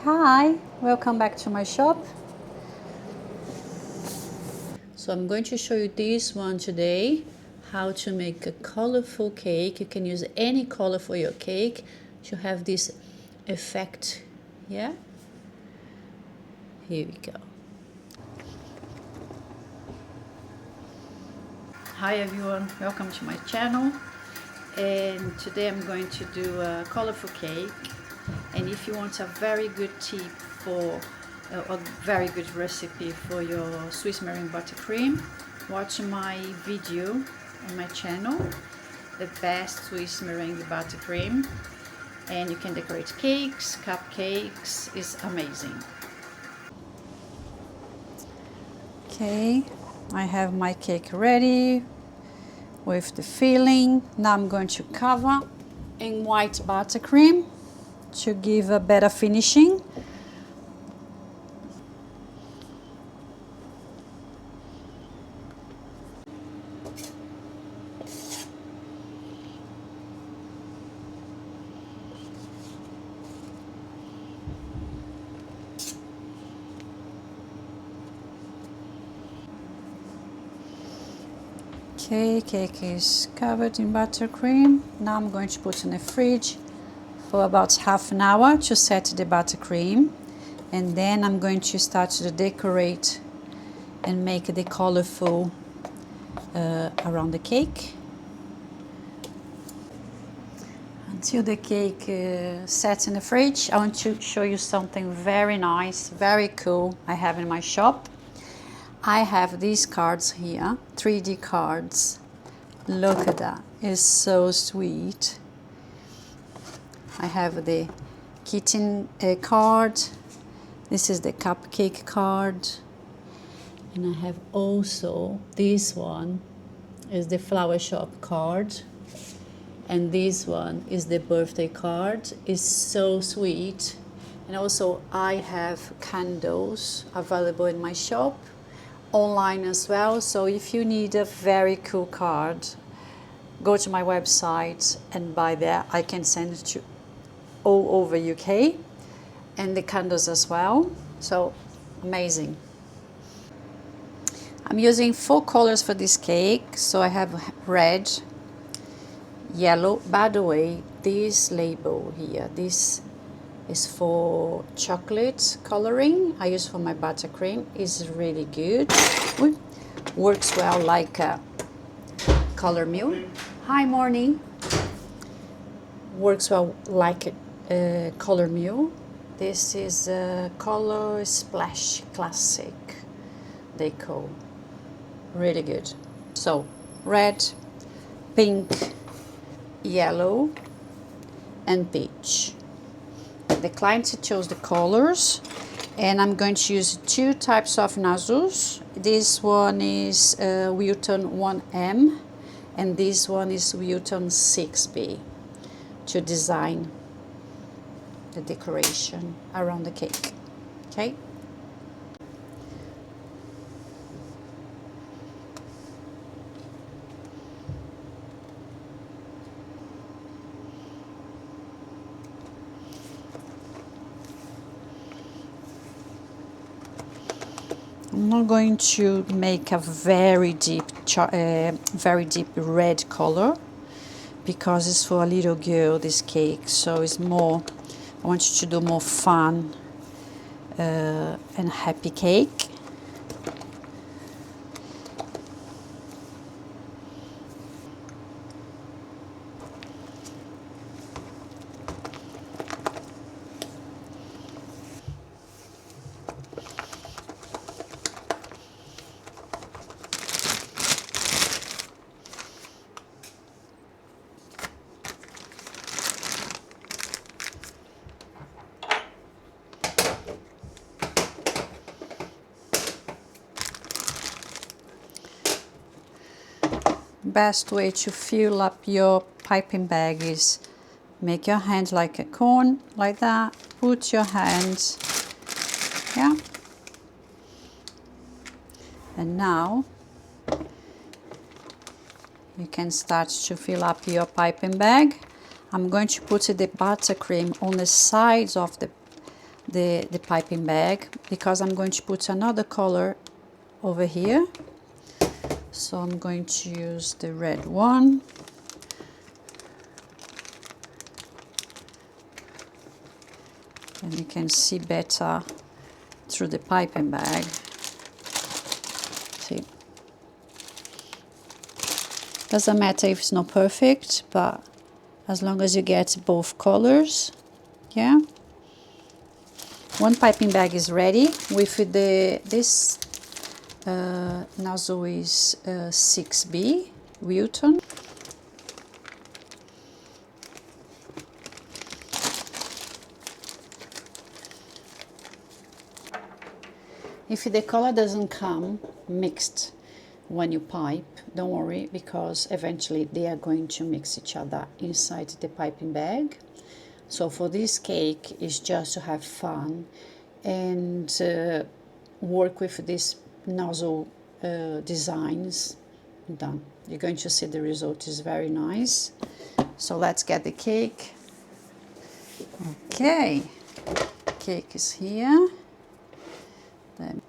Hi, welcome back to my shop. So I'm going to show you this one today, how to make a colorful cake. You can use any color for your cake to have this effect. Yeah, here we go. Hi everyone, welcome to my channel. And today I'm going to do a colorful cake. And if you want a very good tip for a very good recipe for your Swiss meringue buttercream, watch my video on my channel, the best Swiss meringue buttercream, and you can decorate cakes, cupcakes. It's amazing. Okay, I have my cake ready with the filling. Now I'm going to cover in white buttercream to give a better finishing. Okay, cake is covered in buttercream. Now I'm going to put in the fridge for about half an hour to set the buttercream, and then I'm going to start to decorate and make the colorful around the cake. Until the cake sets in the fridge, I want to show you something very nice, very cool I have in my shop. I have these cards here, 3D cards. Look at that, it's so sweet. I have the kitten card, this is the cupcake card, and I have also this one is the flower shop card, and this one is the birthday card. It's so sweet. And also I have candles available in my shop, online as well. So if you need a very cool card, go to my website and buy there. I can send it to all over UK, and the candles as well. So amazing. I'm using 4 colors for this cake. So I have red, yellow. By the way, this label here, this is for chocolate coloring. I use for my buttercream. It's really good. Works well like a color milk. Hi, morning. Works well like a color milk. This is a color splash classic, they call. Really good. So red, pink, yellow, and peach. The client chose the colors, and I'm going to use 2 types of nozzles. This one is Wilton 1M, and this one is Wilton 6B, to design the decoration around the cake. Okay. I'm not going to make a very deep red color, because it's for a little girl, this cake. So it's more, I want you to do more fun and happy cake. Best way to fill up your piping bag is make your hand like a cone, like that. Put your hand, yeah. And now you can start to fill up your piping bag. I'm going to put the buttercream on the sides of the piping bag, because I'm going to put another color over here. So I'm going to use the red one. And you can see better through the piping bag. See? Doesn't matter if it's not perfect, but as long as you get both colors, yeah. One piping bag is ready. With this nozzle is 6B Wilton. If the color doesn't come mixed when you pipe, don't worry, because eventually they are going to mix each other inside the piping bag. So for this cake, it's just to have fun and work with these nozzle designs. Done. You're going to see the result is very nice. So let's get the cake. Okay, cake is here. Then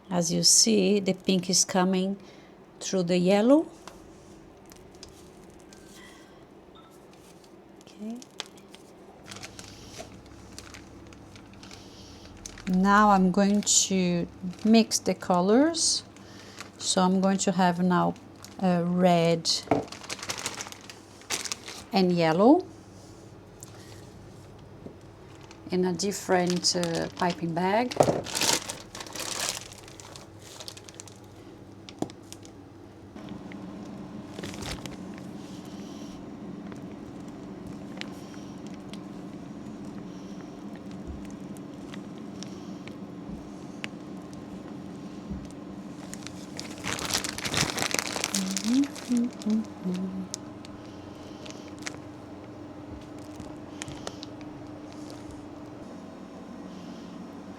as you see, the pink is coming through the yellow. Okay. Now I'm going to mix the colors. So I'm going to have now red and yellow in a different piping bag.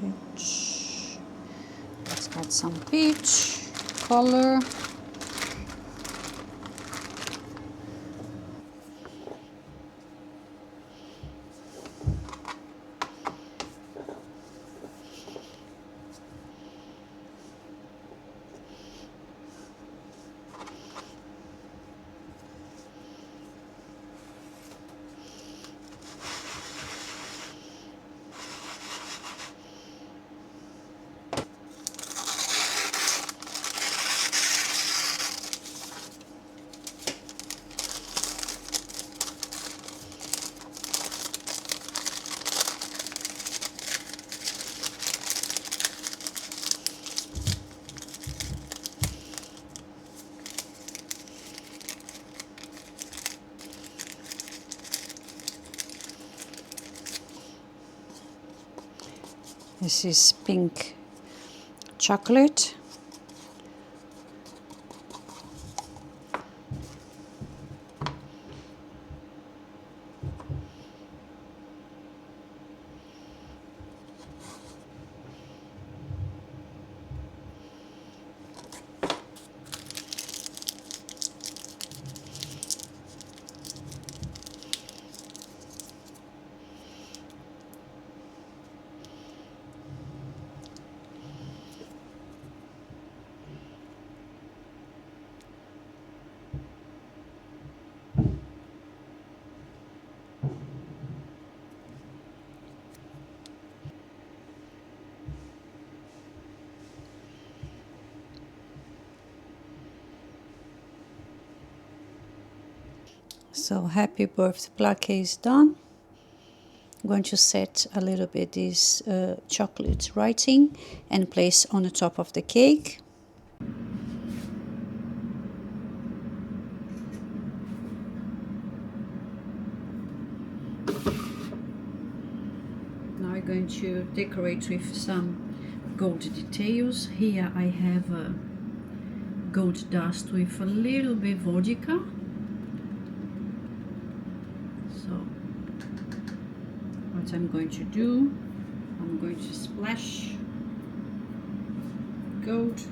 Peach. Let's add some peach color. This is pink chocolate. So happy birthday plaque is done. I'm going to set a little bit this chocolate writing and place on the top of the cake. Now I'm going to decorate with some gold details. Here I have gold dust with a little bit vodka. So what I'm going to do, I'm going to splash gold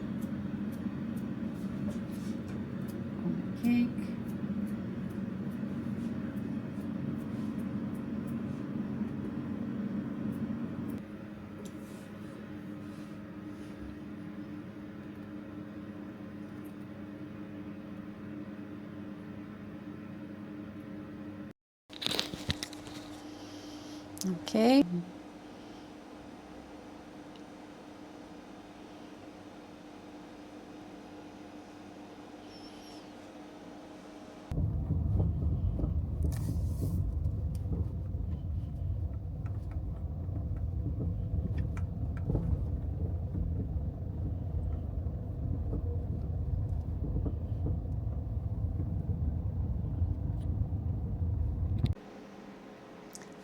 Okay.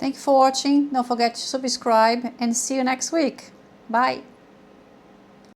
Thank you for watching. Don't forget to subscribe and see you next week. Bye.